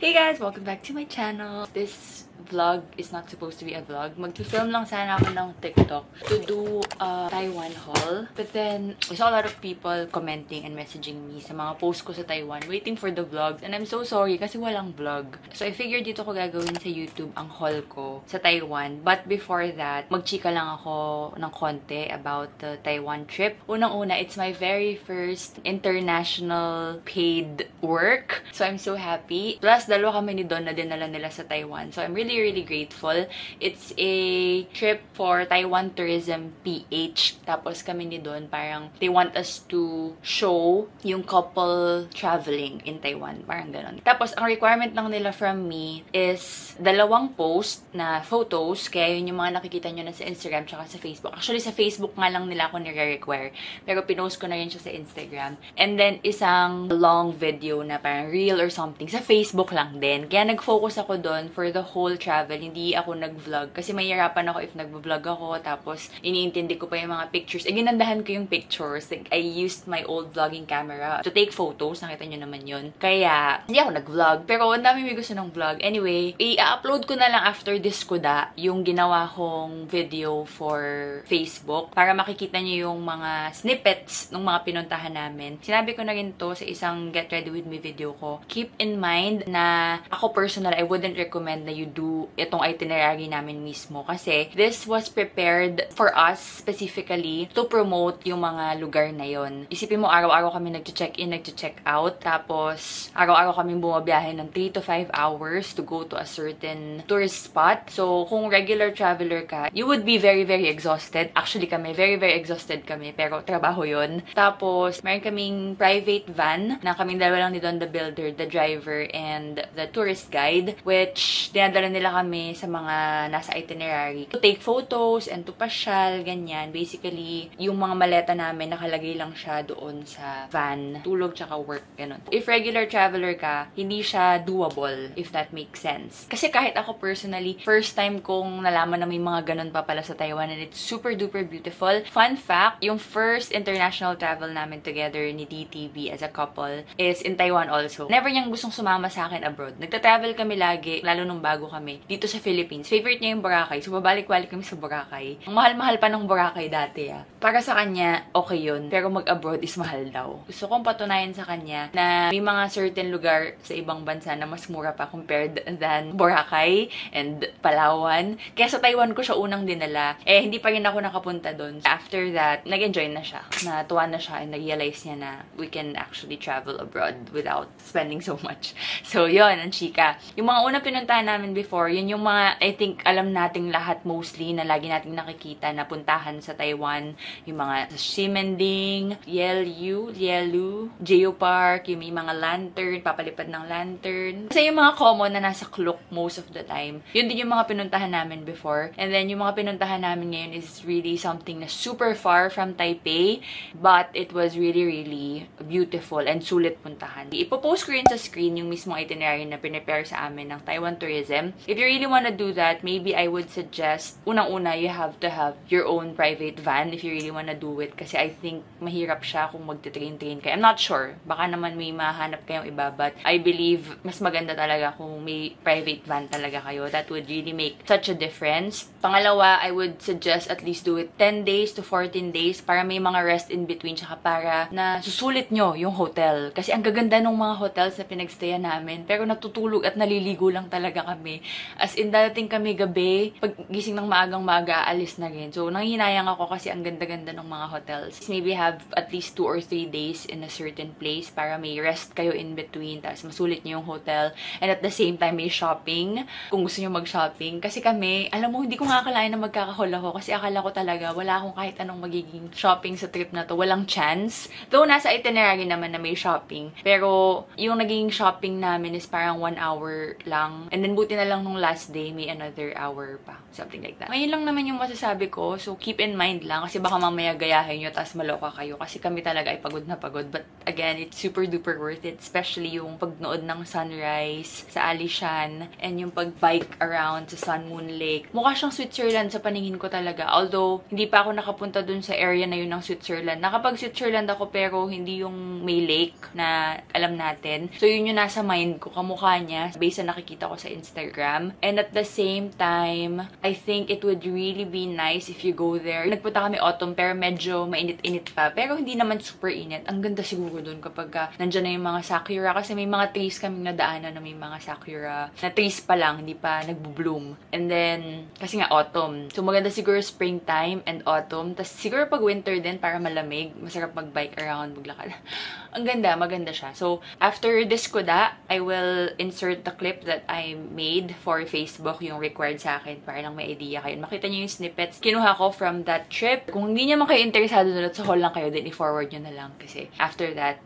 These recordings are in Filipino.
Hey guys! Welcome back to my channel. This vlog is not supposed to be a vlog. Mag-film lang sana ako ng TikTok to do a Taiwan haul. But then, I saw a lot of people commenting and messaging me sa mga posts ko sa Taiwan, waiting for the vlogs. And I'm so sorry kasi walang vlog. So I figured dito ko gagawin sa YouTube ang haul ko sa Taiwan. But before that, magchika lang ako ng konti about the Taiwan trip. Unang-una, it's my very first international paid work. So I'm so happy. Plus, dalawa kami ni Don na dinala nila sa Taiwan. So I'm really grateful. It's a trip for Taiwan Tourism PH. Tapos kami ni Don, parang they want us to show yung couple traveling in Taiwan. Parang ganon. Tapos, ang requirement lang nila from me is 2 post na photos. Kaya yun yung mga nakikita nyo na sa Instagram tsaka sa Facebook. Actually, sa Facebook nga lang nila ako nire-require. Pero pinost ko na rin siya sa Instagram. And then, isang long video na parang reel or something. Sa Facebook lang din. Kaya nag-focus ako doon for the whole travel. Hindi ako nag-vlog. Kasi mahirapan ako if nag-vlog ako. Tapos, iniintindi ko pa yung mga pictures. Ginandahan ko yung pictures. Like, I used my old vlogging camera to take photos. Nakita nyo naman yun. Kaya, hindi ako nag-vlog. Pero, ang dami may gusto ng vlog. Anyway, i-upload ko na lang after this kuda yung ginawa kong video for Facebook. Para makikita nyo yung mga snippets ng mga pinuntahan namin. Sinabi ko na rin to sa isang Get Ready With Me video ko. Keep in mind na ako personal, I wouldn't recommend na you do itong itinerary namin mismo. Kasi this was prepared for us specifically to promote yung mga lugar na yon. Isipin mo, araw-araw kami nag-check-in, nag-check out. Tapos, araw-araw kami bumabiyahe ng 3 to 5 hours to go to a certain tourist spot. So, kung regular traveler ka, you would be very exhausted. Actually kami, very exhausted kami. Pero, trabaho yon. Tapos, meron kaming private van na kaming dalawa lang ni Don, the builder, the driver, and the tourist guide, which dinadala nila kami sa mga nasa itinerary to take photos and to pasyal, ganyan. Basically, yung mga maleta namin nakalagay lang siya doon sa van. Tulog tsaka work, ganun. If regular traveler ka, hindi siya doable, if that makes sense. Kasi kahit ako personally, first time kong nalaman na may mga ganun pa pala sa Taiwan and it's super duper beautiful. Fun fact, yung first international travel namin together ni DTV as a couple is in Taiwan also. Never niyang gustong sumama sa akin abroad. Nagta-travel kami lagi, lalo nung bago kami, dito sa Philippines. Favorite niya yung Boracay. So, babalik-balik kami sa Boracay. Ang mahal-mahal pa ng Boracay dati, ah. Para sa kanya, okay yun. Pero mag-abroad is mahal daw. Gusto kong patunayan sa kanya na may mga certain lugar sa ibang bansa na mas mura pa compared than Boracay and Palawan. Kaya sa Taiwan ko siya unang dinala. Eh, hindi pa rin ako nakapunta doon. After that, nag-enjoy na siya. Natuwa na siya and nag-realize niya na we can actually travel abroad without spending so much. So, yun, ang chika. Yung mga unang pinuntahan namin before, yun yung mga, I think, alam nating lahat mostly na lagi nating nakikita na puntahan sa Taiwan. Yung mga Ximending, Lielu, Geopark, yung may mga lantern, papalipad ng lantern. Kasi yung mga common na nasa Klook most of the time, yun din yung mga pinuntahan namin before. And then, yung mga pinuntahan namin ngayon is really something na super far from Taipei, but it was really beautiful and sulit puntahan. Ipopost ko rin sa screen yung mismong itinerary na pinipare sa amin ng Taiwan Tourism. If you really wanna do that, maybe I would suggest, unang-una, you have to have your own private van if you really wanna do it. Kasi I think mahirap siya kung magte-train kayo. I'm not sure. Baka naman may mahanap kayong iba, but I believe mas maganda talaga kung may private van talaga kayo. That would really make such a difference. Pangalawa, I would suggest at least do it 10 days to 14 days para may mga rest in between, tsaka para na susulit nyo yung hotel. Kasi ang gaganda ng mga hotels na pinagstayan namin, pero natutulog at naliligo lang talaga kami. As in, dadating kami gabi, pag gising ng maagang-maaga, alis na rin. So, nanghihinayang ako kasi ang ganda-ganda ng mga hotels. Maybe have at least 2 or 3 days in a certain place para may rest kayo in between, tapos masulit nyo yung hotel, and at the same time, may shopping, kung gusto nyo mag-shopping. Kasi kami, alam mo, hindi ko nga akalain na magkakahol ako kasi akala ko talaga, wala akong kahit anong magiging shopping sa trip na to. Walang chance. Though, nasa itinerary naman na may shopping. Pero, yung naging shopping namin is parang 1 hour lang. And then, buti na lang lang nung last day, may another hour pa. Something like that. Ngayon lang naman yung masasabi ko. So, keep in mind lang. Kasi baka mamaya gayahin nyo, tapos maloka kayo. Kasi kami talaga ay pagod na pagod. But again, it's super duper worth it. Especially yung pagnood ng sunrise sa Alishan. And yung pag-bike around sa Sun Moon Lake. Mukha siyang Switzerland sa paningin ko talaga. Although, hindi pa ako nakapunta dun sa area na yun ng Switzerland. Nakapag-Switzerland ako pero hindi yung may lake na alam natin. So, yun yung nasa mind ko. Kamukha niya based sa nakikita ko sa Instagram. And at the same time, I think it would really be nice if you go there. Nagpunta kami autumn pero medyo mainit-init pa. Pero hindi naman super init. Ang ganda siguro dun kapag nandyan na yung mga sakura. Kasi may mga trees kaming nadaanan na may mga sakura. Na trees pa lang, hindi pa nagbo-bloom. And then, kasi nga autumn. So maganda siguro springtime and autumn. Tapos siguro pag winter din para malamig. Masarap mag-bike around, maglakad. Ang ganda, maganda siya. So, after this kuda, I will insert the clip that I made for Facebook, yung required sa akin, para lang may idea kayo. Makita niyo yung snippets. Kinuha ko from that trip. Kung hindi naman kayo interesado doon at sa haul lang kayo, then i-forward nyo na lang. Kasi after that,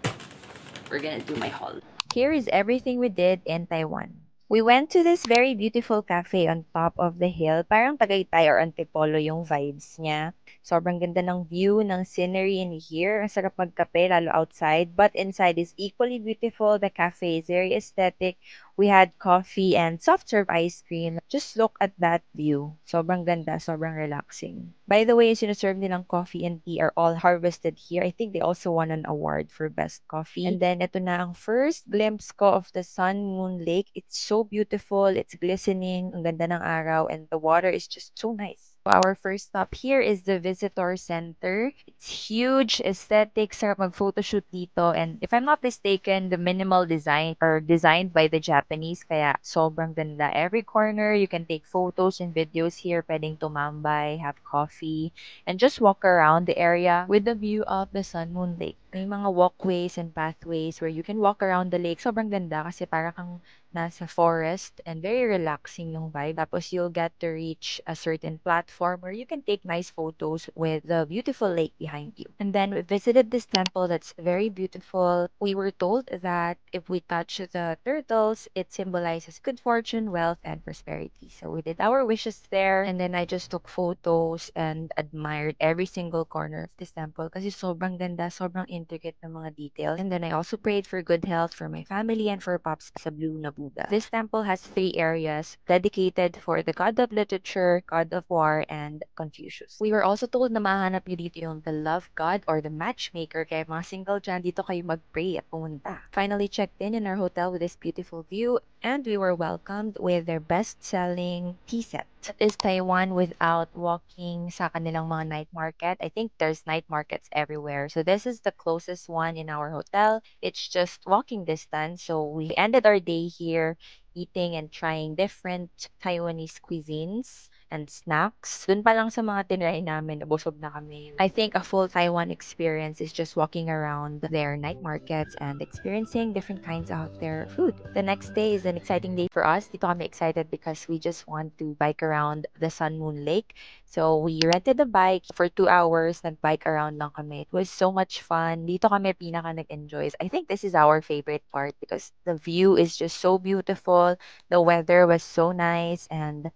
we're gonna do my haul. Here is everything we did in Taiwan. We went to this very beautiful cafe on top of the hill. Parang Tagaytay or Antipolo yung vibes niya. Sobrang ganda ng view, ng scenery in here. Ang sarap magkape, lalo outside. But inside is equally beautiful. The cafe is very aesthetic. We had coffee and soft serve ice cream. Just look at that view. Sobrang ganda, sobrang relaxing. By the way, yung sinaserve nilang coffee and tea are all harvested here. I think they also won an award for best coffee. And then, ito na ang first glimpse ko of the Sun Moon Lake. It's so beautiful. It's glistening. Ang ganda ng araw. And the water is just so nice. Our first stop here is the visitor center. It's huge, aesthetic, sarap mag-photoshoot dito. And if I'm not mistaken, the minimal design or designed by the Japanese, kaya sobrang ganda. Every corner, you can take photos and videos here. Pwedeng tumambay, have coffee, and just walk around the area with the view of the Sun Moon Lake. May mga walkways and pathways where you can walk around the lake. Sobrang ganda kasi para kang nasa forest and very relaxing yung vibe. Tapos you'll get to reach a certain platform where you can take nice photos with the beautiful lake behind you. And then we visited this temple that's very beautiful. We were told that if we touch the turtles, it symbolizes good fortune, wealth, and prosperity. So we did our wishes there, and then I just took photos and admired every single corner of this temple kasi sobrang ganda, sobrang intricate ng mga details. And then I also prayed for good health for my family and for Pops sa Blue na Buddha. This temple has 3 areas dedicated for the god of literature, god of war, and Confucius. We were also told na mahanap nyo dito yung the love god or the matchmaker, kaya mga single dyan, dito kayo mag-pray at pumunta. Finally checked in our hotel with this beautiful view, and we were welcomed with their best-selling tea set. Is Taiwan without walking sa kanilang mga night market? I think there's night markets everywhere. So this is the closest one in our hotel. It's just walking distance. So we ended our day here eating and trying different Taiwanese cuisines and snacks. Dun pa lang sa mga tinry namin, nabusog na kami. I think a full Taiwan experience is just walking around their night markets and experiencing different kinds of their food. The next day is an exciting day for us. Dito kami excited because we just want to bike around the Sun Moon Lake. So we rented a bike for 2 hours. Nag-bike around lang kami. It was so much fun. Dito kami pinaka nag-enjoy. I think this is our favorite part because the view is just so beautiful. The weather was so nice and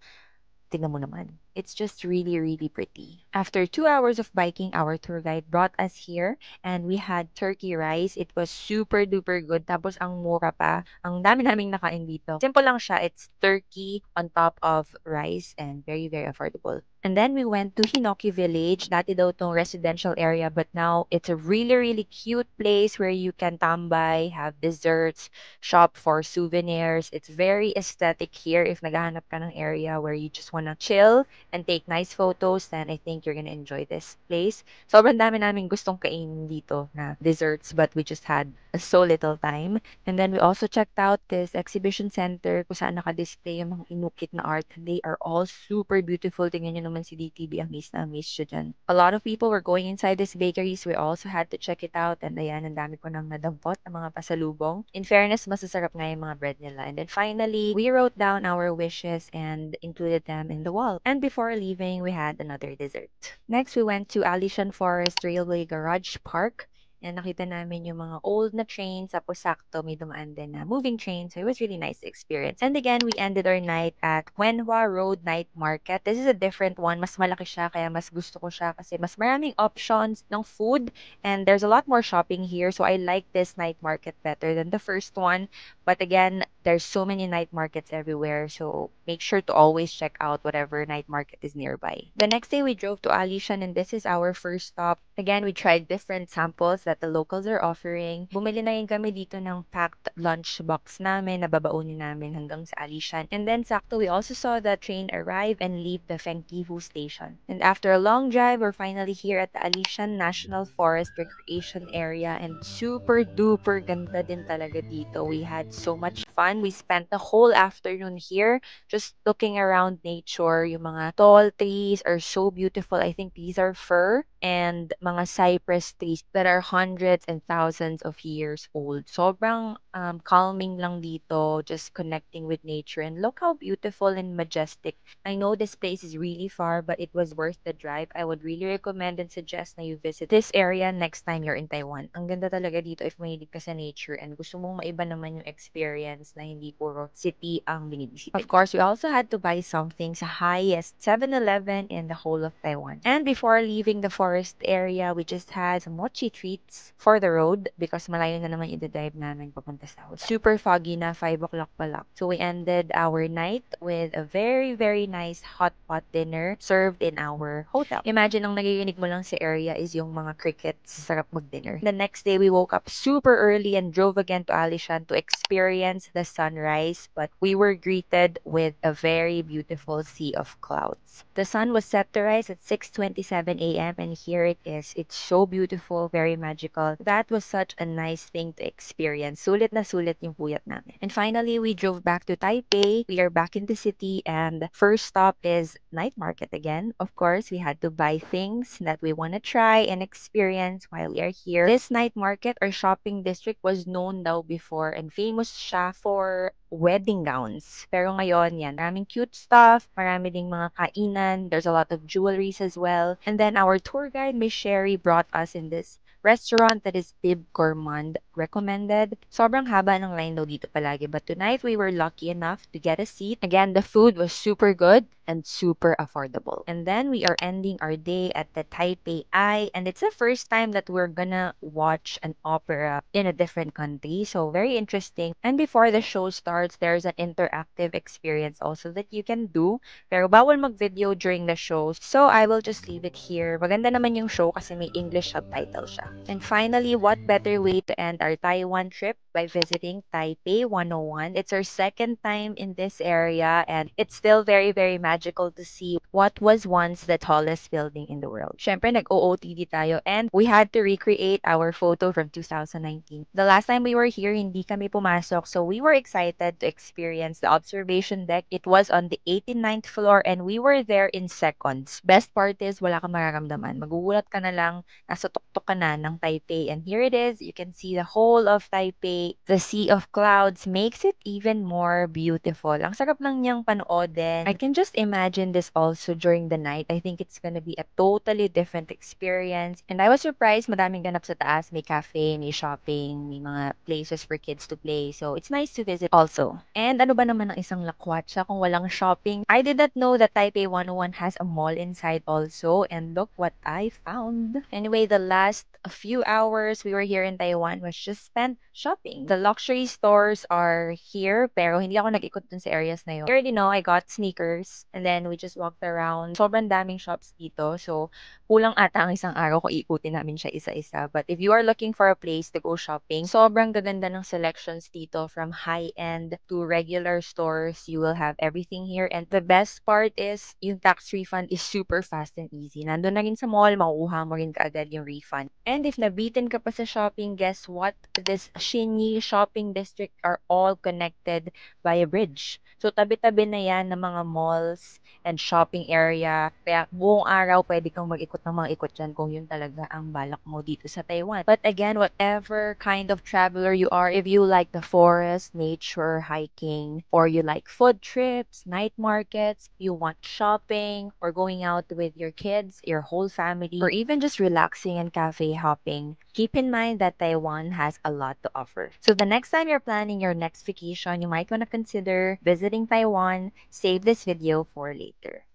tingnan mo naman. It's just really, really pretty. After 2 hours of biking, our tour guide brought us here and we had turkey rice. It was super duper good. Tapos ang mura pa. Ang dami naming nakain dito. Simple lang siya. It's turkey on top of rice and very, very affordable. And then we went to Hinoki Village. Dati daw tong residential area, but now it's a really, really cute place where you can tambay, have desserts, shop for souvenirs. It's very aesthetic here. If naghahanap ka ng area where you just wanna chill and take nice photos, then I think you're gonna enjoy this place. Sobrang dami namin gustong kainin dito na desserts, but we just had so little time. And then we also checked out this exhibition center kung saan naka-display yung mga inukit na art. They are all super beautiful. Tingnan nyo naman si DTB, amaze na amaze siya dyan. A lot of people were going inside this bakery, so we also had to check it out. And ayan, ang dami ko nang nadampot ng mga pasalubong. In fairness, masasarap nga yung mga bread nila. And then finally, we wrote down our wishes and included them in the wall. And before leaving, we had another dessert. Next, we went to Alishan Forest Railway Garage Park. And nakita namin yung mga old na trains, tapos sakto may dumaan din na moving train. So it was really nice to experience. And again, we ended our night at Wenhua Road Night Market. This is a different one. Mas malaki siya, kaya mas gusto ko siya kasi mas maraming options ng food and there's a lot more shopping here. So I like this night market better than the first one. But again, there's so many night markets everywhere. So make sure to always check out whatever night market is nearby. The next day, we drove to Alishan and this is our first stop. Again, we tried different samples that the locals are offering. Bumili na rin kami dito ng packed lunch box namin na babaunin namin hanggang sa Alishan. And then, sakto, we also saw the train arrive and leave the Fengkihu station. And after a long drive, we're finally here at the Alishan National Forest Recreation Area and super duper ganda din talaga dito. We had so much fun. We spent the whole afternoon here just looking around nature. Yung mga tall trees are so beautiful. I think these are fir and mga cypress trees that are hundreds and thousands of years old. Sobrang calming lang dito, just connecting with nature. And look how beautiful and majestic. I know this place is really far, but it was worth the drive. I would really recommend and suggest na you visit this area next time you're in Taiwan. Ang ganda talaga dito if mahilig ka sa nature and gusto mong maiba naman yung experience na hindi puro city ang binibisita. Of course, we also had to buy something sa highest 7-Eleven in the whole of Taiwan. And before leaving the forest area, we just had some mochi treats for the road because malayo na naman i-drive namin papunta sa house. Super foggy na, 5 o'clock pa lang. So we ended our night with a very, very nice hot pot dinner served in our hotel. Imagine ang nagiging mo lang sa area is yung mga crickets. Sarap mag-dinner. The next day, we woke up super early and drove again to Alishan to experience the sunrise, but we were greeted with a very beautiful sea of clouds. The sun was set to rise at 6:27 a.m. and here it is. It's so beautiful, very magical. That was such a nice thing to experience. Sulit na sulit yung puyat namin. And finally, we drove back to Taipei. We are back in the city and first stop is night market again. Of course, we had to buy things that we want to try and experience while we are here. This night market or shopping district was known daw before and famous siya for wedding gowns. Pero ngayon, yan, maraming cute stuff, marami ding mga kainan, there's a lot of jewelries as well. And then our tour guide, Miss Sherry, brought us in this restaurant that is Bib Gourmand recommended. Sobrang haba ng line daw dito palagi, but tonight we were lucky enough to get a seat. Again, the food was super good and super affordable. And then we are ending our day at the Taipei Eye, and it's the first time that we're gonna watch an opera in a different country, so very interesting. And before the show starts, there's an interactive experience also that you can do, pero bawal mag-video during the show, so I will just leave it here. Maganda naman yung show kasi may English subtitle siya. And finally, what better way to end our Taiwan trip by visiting Taipei 101. It's our second time in this area and it's still very, very magical to see what was once the tallest building in the world. Syempre, nag-OOTD tayo and we had to recreate our photo from 2019. The last time we were here, hindi kami pumasok, so we were excited to experience the observation deck. It was on the 89th floor and we were there in seconds. Best part is, wala kang mararamdaman. Magugulat ka na lang, nasa tuktok ka na ng Taipei. And here it is, you can see the whole of Taipei. The sea of clouds makes it even more beautiful. Ang sarap lang niyang panoodin. I can just imagine this also during the night. I think it's gonna be a totally different experience. And I was surprised, madaming ganap sa taas. May cafe, may shopping, may mga places for kids to play. So, it's nice to visit also. And ano ba naman ang isang lakwatsa kung walang shopping? I did not know that Taipei 101 has a mall inside also. And look what I found. Anyway, the last few hours we were here in Taiwan was just spent shopping. The luxury stores are here, pero hindi ako nag-ikot dun sa areas na yun. You already know, I got sneakers, and then we just walked around. Sobrang daming shops dito, so kulang ata ang isang araw kung ikutin namin siya isa-isa. But if you are looking for a place to go shopping, sobrang gaganda ng selections dito from high-end to regular stores. You will have everything here. And the best part is, yung tax refund is super fast and easy. Nandun na rin sa mall, makukuha mo rin kaagad yung refund. And if nabitin ka pa sa shopping, guess what? This Xinyi shopping district are all connected by a bridge. So, tabi-tabi na yan ng mga malls and shopping area. Kaya buong araw pwede kang mag-ikot ng mga ikot dyan kung yun talaga ang balak mo dito sa Taiwan. But again, whatever kind of traveler you are, if you like the forest, nature, hiking, or you like food trips, night markets, you want shopping, or going out with your kids, your whole family, or even just relaxing in cafe shopping, keep in mind that Taiwan has a lot to offer. So the next time you're planning your next vacation, you might want to consider visiting Taiwan. Save this video for later.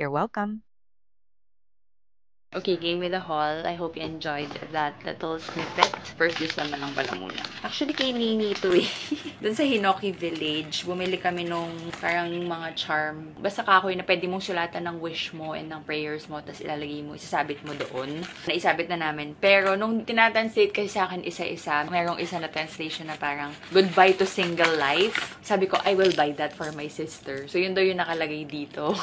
You're welcome. Okay, game with the haul. I hope you enjoyed that little snippet. First dish naman lang pala muna. Actually, kay Nini ito eh. Doon sa Hinoki Village, bumili kami nung parang mga charm. Basta kahoy na pwede mong sulatan ng wish mo and ng prayers mo, tapos ilalagay mo, isasabit mo doon. Naisabit na namin. Pero nung tinatranslate kasi sa akin isa-isa, merong isa na translation na parang goodbye to single life. Sabi ko, I will buy that for my sister. So yun daw yung nakalagay dito.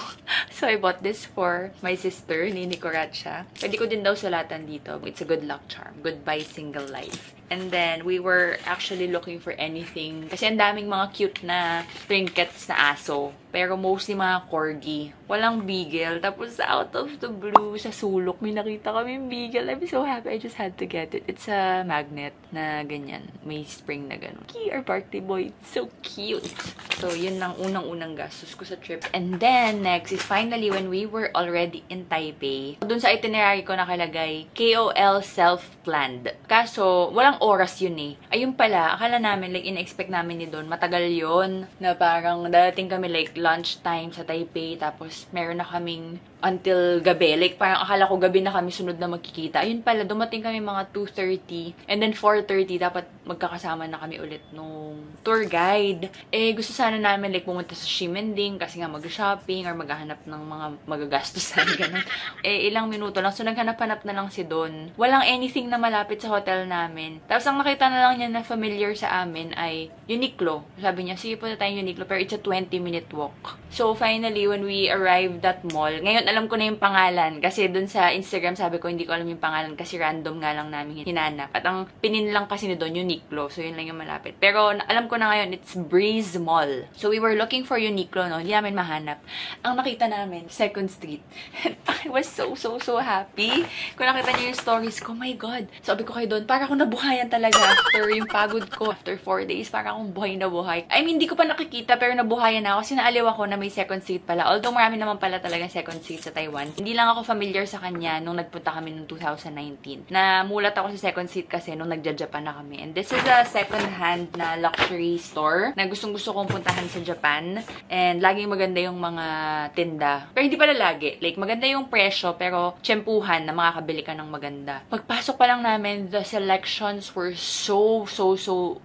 So I bought this for my sister, Nini Coracha. Pwede ko din daw sulatan dito. It's a good luck charm. Goodbye single life. And then, we were actually looking for anything. Kasi ang daming mga cute na trinkets na aso. Pero mostly mga corgi. Walang beagle. Tapos, out of the blue, sa sulok, may nakita kami beagle. I'm so happy. I just had to get it. It's a magnet na ganyan. May spring na gano'n. Our party boy. It's so cute. So, yun lang unang-unang gastos ko sa trip. And then, next is finally when we were already in Taipei. Doon sa itinerary ko nakalagay, KOL self-planned. Kaso, walang oras yun eh. Ayun pala, akala namin, like, in-expect namin ni Don, matagal yun. Na parang, dadating kami, like, lunchtime sa Taipei, tapos, meron na kaming until gabi. Like, parang akala ko gabi na kami sunod na magkikita. Ayun pala, dumating kami mga 2:30. And then, 4:30, dapat magkakasama na kami ulit nung tour guide. Eh, gusto sana namin, like, pumunta sa Ximending kasi nga mag-shopping or maghahanap ng mga magagastusan, ganun. Eh, ilang minuto lang. So, naghanap-hanap na lang si Don. Walang anything na malapit sa hotel namin. Tapos, ang nakita na lang niya na familiar sa amin ay Uniqlo. Sabi niya, sige, punta tayong Uniqlo, pero it's a 20-minute walk. So, finally, when we arrived at mall, ngayon alam ko na yung pangalan. Kasi dun sa Instagram, sabi ko, hindi ko alam yung pangalan kasi random nga lang namin hinanap. At ang pinin lang kasi ni Don, Uniqlo. So, yun lang yung malapit. Pero, alam ko na ngayon, it's Breeze Mall. So, we were looking for Uniqlo, no? Hindi namin mahanap. Ang nakita namin, Second Street. I was so happy. Kung nakita niyo yung stories ko, my God. Sabi ko kay Don, para akong nabuhayan talaga after yung pagod ko. After 4 days, para akong buhay na buhay. I mean, hindi ko pa nakikita, pero nabuhayan na ako. Kasi naaliw ako na may Second Street pala. Although marami naman pala talaga Second Street sa Taiwan. Hindi lang ako familiar sa kanya nung nagpunta kami noong 2019. Namulat ako sa Second Street kasi nung nagja-Japan na kami. And this is a second-hand na luxury store na gustong-gusto kong puntahan sa Japan. And laging maganda yung mga tinda. Pero hindi pala lagi. Like, maganda yung presyo, pero tsempuhan na makakabili ka ng maganda. Pagpasok pa lang namin, the selections were so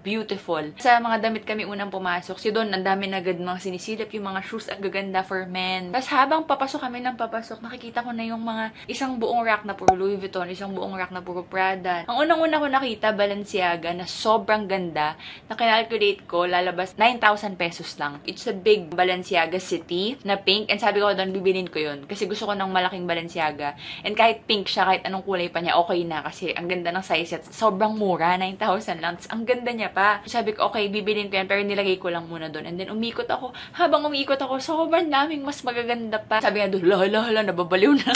beautiful. Sa mga damit kami unang pumasok, si Don, ang dami na agad mga sinisilip, yung mga shoes ang gaganda for men. Tapos habang papasok kami ng papasok, nakikita ko na yung mga isang buong rack na puro Louis Vuitton, isang buong rack na puro Prada. Ang unang-una ko nakita, Balenciaga, na sobrang ganda, na kinalculate ko, lalabas 9,000 pesos lang. It's a big Balenciaga city na pink, and sabi ko doon, bibilin ko yun. Kasi gusto ko ng malaking Balenciaga. And kahit pink siya, kahit anong kulay pa niya, okay na. Kasi ang ganda ng size at sobrang mura, 9,000 lang. Ang ganda niya pa. Sabi ko, okay, bibilin ko yan, pero nilagay ko lang muna doon. And then umikot ako. Habang umikot ako, sobrang daming mas magaganda pa. Sabi nga doon, hala, nababaliw na.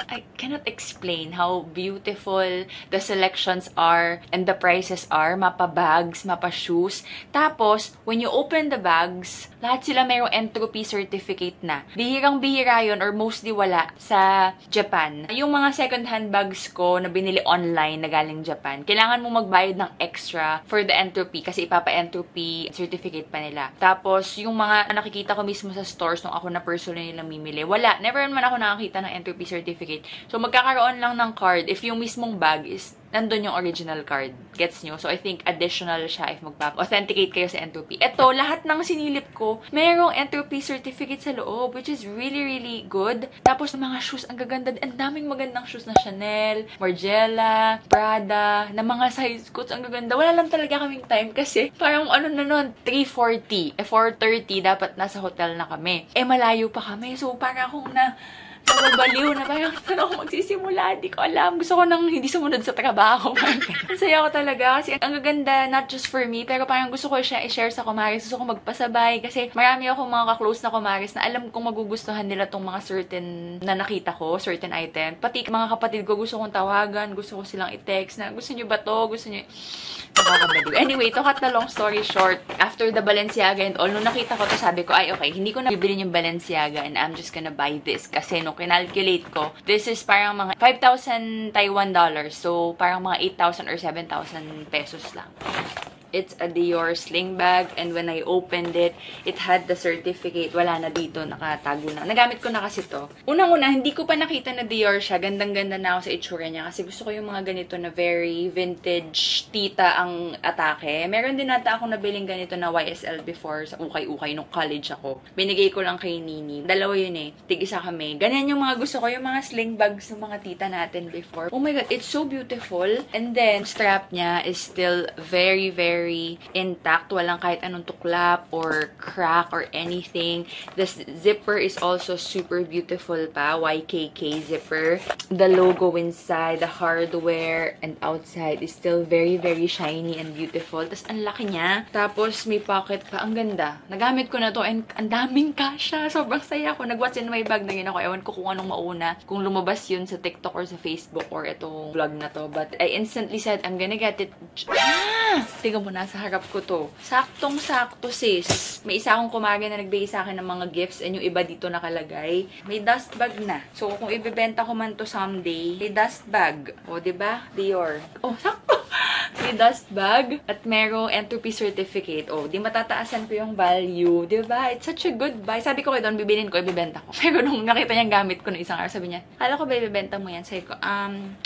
I cannot explain how beautiful the selections are and the prices are. Mapa bags, mapa shoes. Tapos, when you open the bags, lahat sila mayroong entropy certificate na. Bihirang-bihira yun or mostly wala sa Japan. Yung mga second-hand bags ko na binili online na galing Japan, kailangan mo magbayad ng extra for the entropy kasi ipapa-entropy certificate pa nila. Tapos, yung mga nakikita ko mismo sa stores nung ako na personally namimili, wala. Never man ako nakakita ng entropy certificate. So, magkakaroon lang ng card if yung mismong bag is nandun yung original card. Gets nyo? So, I think additional siya if magpapa-authenticate kayo sa entropy. Ito, lahat ng sinilip ko, merong entropy certificate sa loob, which is really good. Tapos, mga shoes, ang gaganda. Ang daming magandang shoes na Chanel, Margiela, Prada, na mga size coats, ang gaganda. Wala lang talaga kaming time kasi parang ano na nun, 3:40. 4:30, dapat nasa hotel na kami. Malayo pa kami. So, parang akong nababaliw na parang saan ako magsisimula, di ko alam. Gusto ko nang hindi sumunod sa trabaho. Ang saya ko talaga kasi ang gaganda, not just for me, pero parang gusto ko siya i-share sa kumaris. Gusto ko magpasabay kasi marami akong mga ka-close na kumaris na alam kong magugustuhan nila tong mga certain na nakita ko, certain item. Pati mga kapatid ko, gusto kong tawagan, gusto ko silang i-text na gusto nyo ba to, gusto nyo. Nakakabaliw. Anyway, to cut the long story short, after the Balenciaga and all, nung nakita ko to, sabi ko, ay okay, hindi ko na bibilin yung Balenciaga and I'm just gonna buy this kasi no kinalculate ko, this is parang mga 5,000 Taiwan dollars. So, parang mga 8,000 or 7,000 pesos lang. It's a Dior sling bag, and when I opened it, it had the certificate. Wala na dito, nakatago na. Nagamit ko na kasi to. Unang-una, hindi ko pa nakita na Dior siya. Gandang-ganda na ako sa itsura niya kasi gusto ko yung mga ganito na very vintage tita ang atake. Meron din nata akong nabiling ganito na YSL before sa ukay-ukay nung college ako. Binigay ko lang kay Nini. Dalawa yun eh. Tig-isa kami. Ganyan yung mga gusto ko, yung mga sling bags ng mga tita natin before. Oh my God, it's so beautiful. And then, strap niya is still very, very intact. Walang kahit anong tuklap or crack or anything. The zipper is also super beautiful pa. YKK zipper. The logo inside, the hardware, and outside is still very, very shiny and beautiful. Tapos, ang laki niya. Tapos, may pocket pa. Ang ganda. Nagamit ko na to and ang daming kasha. Sobrang saya ko. Nag-what's in my bag na yun ako. Ewan ko kung anong mauna. Kung lumabas yun sa TikTok or sa Facebook or itong vlog na to. But I instantly said, I'm gonna get it. Tingnan mo, nasa harap ko to. Saktong-sakto, sis. May isa akong kumare na nagbigay sa akin ng mga gifts and yung iba dito nakalagay. May dust bag na. So, kung ibebenta ko man to someday, may dust bag. O, diba? Dior. Oh, sakto! May dust bag at merong entropy certificate. Oh, di matataasan ko yung value. Diba? It's such a good buy. Sabi ko kay Don, bibilin ko, ibibenta ko. Pero nung nakita niyang gamit ko na isang araw, sabi niya, kala ko ba ibibenta mo yan? Sabi ko,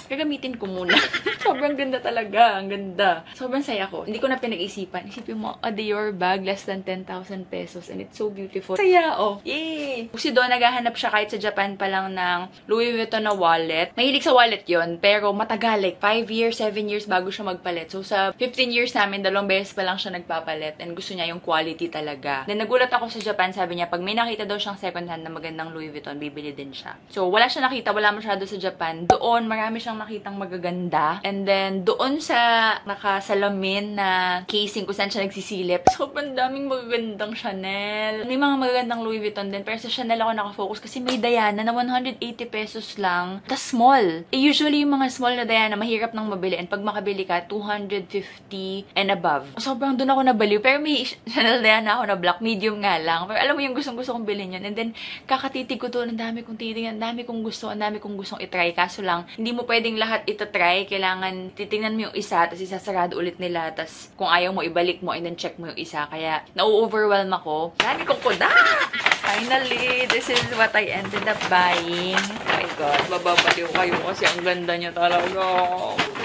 gagamitin ko muna. Sobrang ganda talaga. Ang ganda. Sobrang saya ko. Hindi ko na pinag-isipan. Isipin mo, a Dior bag, less than 10,000 pesos. And it's so beautiful. Saya, oh. Yay! Si Don, naghahanap siya kahit sa Japan pa lang ng Louis Vuitton na wallet. Mahilig sa wallet yon, pero matagal. Like, 5 years, 7 years bago siya magpalit. So, sa 15 years namin, 2 beses pa lang siya nagpapalit. And gusto niya yung quality talaga. Then, nagulat ako sa Japan. Sabi niya, pag may nakita daw siyang second hand na magandang Louis Vuitton, bibili din siya. So, wala siya nakita. Wala masyado sa Japan. Doon, marami siyang nakitang magaganda. And then, doon sa nakasalamin na casing kung saan siya nagsisilip, sobrang daming magagandang Chanel. May mga magagandang Louis Vuitton din. Pero sa Chanel ako nakafocus kasi may Diana na 180 pesos lang. Tas small. Usually, yung mga small na Diana, mahirap nang mabili. And pag makabili ka, 250 and above. Sobrang doon ako nabaliw. Pero may Chanel Diana ako na black, medium nga lang. Pero alam mo yung gustong-gusto kong bilhin yun. And then, kakatitig ko doon. Ang dami kong titingnan. Ang dami kong gusto. Ang dami kong gustong itry. Kaso lang, hindi mo pwedeng lahat itatry. Kailangan titingnan mo yung isa, tapos isasarado ulit nila. Tapos, kung ayaw mo, ibalik mo and then check mo yung isa. Kaya, na-overwhelm ako. Dami kong kuda! Finally, this is what I ended up buying. Oh my God, mababaliw kayo kasi ang ganda niya talaga.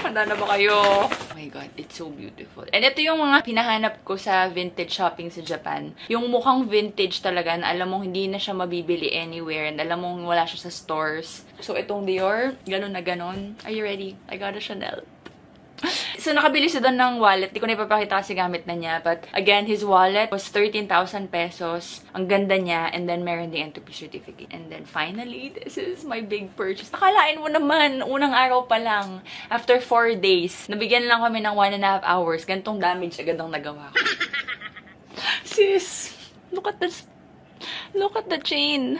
Handa na ba kayo? Oh my God, it's so beautiful. And ito yung mga pinahanap ko sa vintage shopping sa Japan. Yung mukhang vintage talaga na alam mong hindi na siya mabibili anywhere and alam mong wala siya sa stores. So, itong Dior, ganun na ganun. Are you ready? I got a Chanel. So, nakabili siya doon ng wallet. Di ko na ipapakita kasi gamit na niya. But, again, his wallet was 13,000 pesos. Ang ganda niya. And then, meron din entropy certificate. And then, finally, this is my big purchase. Akalain mo naman, unang araw pa lang. After 4 days, nabigyan lang kami ng 1.5 hours. Gantong damage agad ang nagawa ko. Sis, look at this. Look at the chain.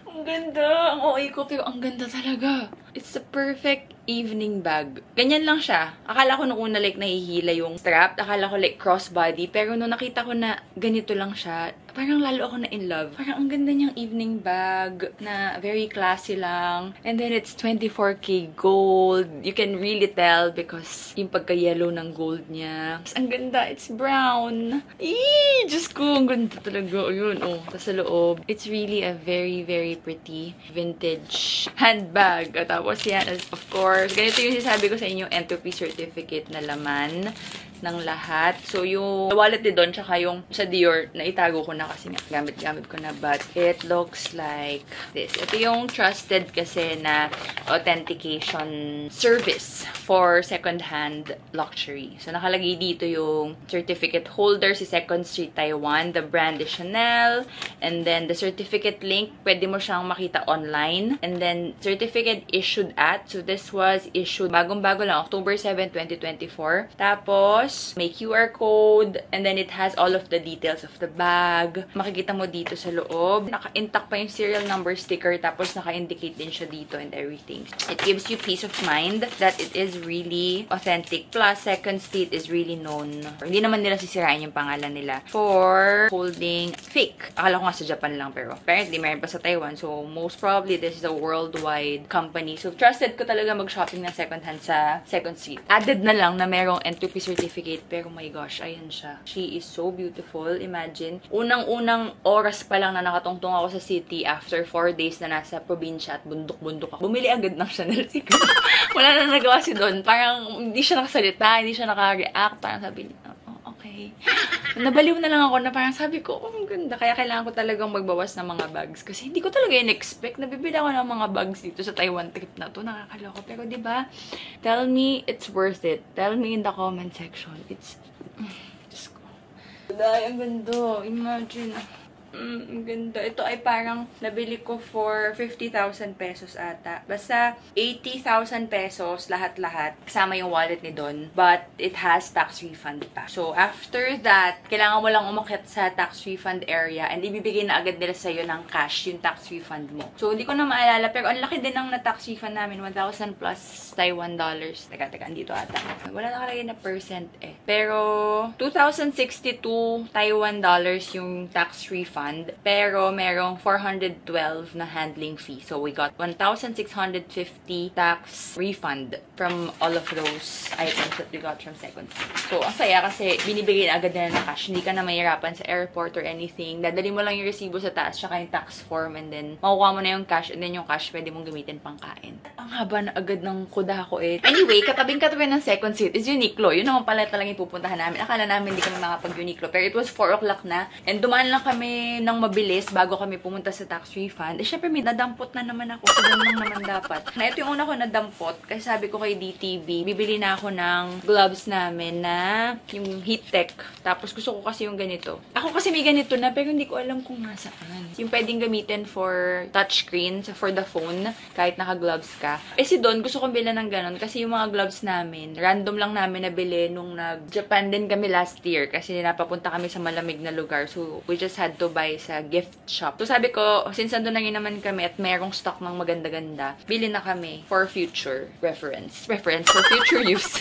Ang ganda. Ang OA ko, pero ang ganda talaga. It's the perfect evening bag. Ganyan lang siya. Akala ko nung una like nahihila yung strap. Akala ko like crossbody. Pero nung nakita ko na ganito lang siya, parang lalo ako na in love. Parang ang ganda niyang evening bag na very classy lang. And then it's 24K gold. You can really tell because yung pagka-yellow ng gold niya. Tapos ang ganda. It's brown. Eee! Diyos ko, ang ganda talaga. Ayun, oh. Tapos sa loob, it's really a very, very pretty vintage handbag. At tapos yan, of course, ganito yung sinasabi ko sa inyo, entropy certificate na laman ng lahat. So, yung wallet ni Don, tsaka yung sa Dior, na itago ko na kasi nga, gamit-gamit ko na. But, it looks like this. Ito yung trusted kasi na authentication service for second-hand luxury. So, nakalagay dito yung certificate holder, si Second Street, Taiwan. The brand is Chanel. And then, the certificate link, pwede mo siyang makita online. And then, certificate issued at. So, this was issued bagong-bago lang, October 7, 2024. Tapos, Tapos, may QR code, and then it has all of the details of the bag. Makikita mo dito sa loob. Naka-intact pa yung serial number sticker, tapos naka-indicate din siya dito and everything. It gives you peace of mind that it is really authentic. Plus, Second Street is really known. Hindi naman nila sisirain yung pangalan nila for holding fake. Akala ko nga sa Japan lang, pero apparently meron pa sa Taiwan. So, most probably, this is a worldwide company. So, trusted ko talaga mag-shopping ng secondhand sa Second Street. Added na lang na merong entry certificate. Pero my gosh, ayan siya. She is so beautiful. Imagine, unang-unang oras pa lang na nakatungtong ako sa city after 4 days na nasa probinsya at bundok-bundok ako. Bumili agad ng Chanel Secret. Wala na nagawa si Don. Parang hindi siya nakasalita, hindi siya naka-react. Parang sabi niya, oh, okay. Nabaliw na lang ako na parang sabi ko, oh, ang ganda. Kaya kailangan ko talagang magbawas ng mga bags. Kasi hindi ko talaga in-expect. Nabibili ako ng mga bags dito sa Taiwan trip na to. Nakakaloko. Pero diba, tell me it's worth it. Tell me in the comment section. It's... Diyos ko. Dahil, ang ganda. Imagine. Ang ganda. Ito ay parang nabili ko for 50,000 pesos ata. Basta 80,000 pesos lahat-lahat. Kasama yung wallet ni Don. But it has tax refund pa. So after that, kailangan mo lang umakyat sa tax refund area and ibibigay na agad nila sa'yo ng cash yung tax refund mo. So hindi ko na maalala pero ang laki din ng na-tax refund namin. 1,000 plus Taiwan dollars. Teka, andito ata. Wala nakalagay na percent eh. Pero 2,062 Taiwan dollars yung tax refund. Pero merong 412 na handling fee. So, we got 1,650 tax refund from all of those items that we got from Second Street. So, ang saya kasi binibigay na agad na ng cash. Hindi ka na mahirapan sa airport or anything. Dadali mo lang yung resibo sa taas tsaka yung tax form and then makukuha mo na yung cash and then yung cash pwede mong gamitin pang kain. Ang haba na agad ng kuda ko eh. Anyway, katabing-katabi ng Second Street is Uniqlo. Yun naman pala talagang ipupuntahan namin. Akala namin hindi kami makapag-Uniqlo. Pero it was 4 o'clock na and dumaan lang kami ng mabilis bago kami pumunta sa tax refund. Eh, syempre, may nadampot na naman ako. So, doon lang naman dapat. Na ito yung una ko nadampot. Kasi sabi ko kay DTV, bibili na ako ng gloves namin na yung heat tech. Tapos, gusto ko kasi yung ganito. Ako kasi may ganito na, pero hindi ko alam kung nasaan. Yung pwedeng gamitin for touchscreen, for the phone, kahit naka-gloves ka. Eh, si Don, gusto kong bilhin ng ganon. Kasi yung mga gloves namin, random lang namin nabili nung nag-Japan din kami last year. Kasi napapunta kami sa malamig na lugar. So, we just had to buy sa gift shop. So, sabi ko, since nandun na rin naman kami at merong stock ng maganda-ganda, bili na kami for future reference. Reference for future use.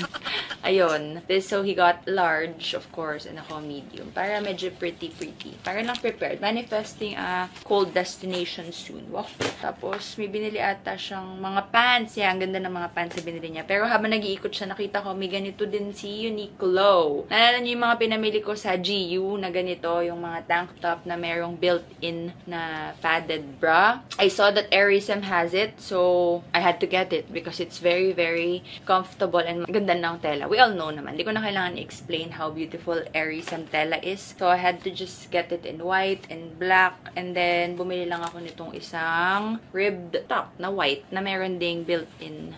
Ayun. So, he got large, of course, and ako medium. Para medyo pretty. Para lang prepared. Manifesting a cold destination soon. Wow. Tapos, may binili ata siyang mga pants. Ang ganda ng mga pants na binili niya. Pero habang nag-iikot siya, nakita ko, may ganito din si Uniqlo. Naalala niyo yung mga pinamili ko sa GU na ganito, yung mga tank top na merong built-in na padded bra. I saw that Aerism has it, so I had to get it because it's very, very comfortable and ganda ng tela. We all know naman. Hindi ko na kailangan i-explain how beautiful Aerism tela is. So, I had to just get it in white and black and then bumili lang ako nitong isang ribbed top na white na meron ding built-in.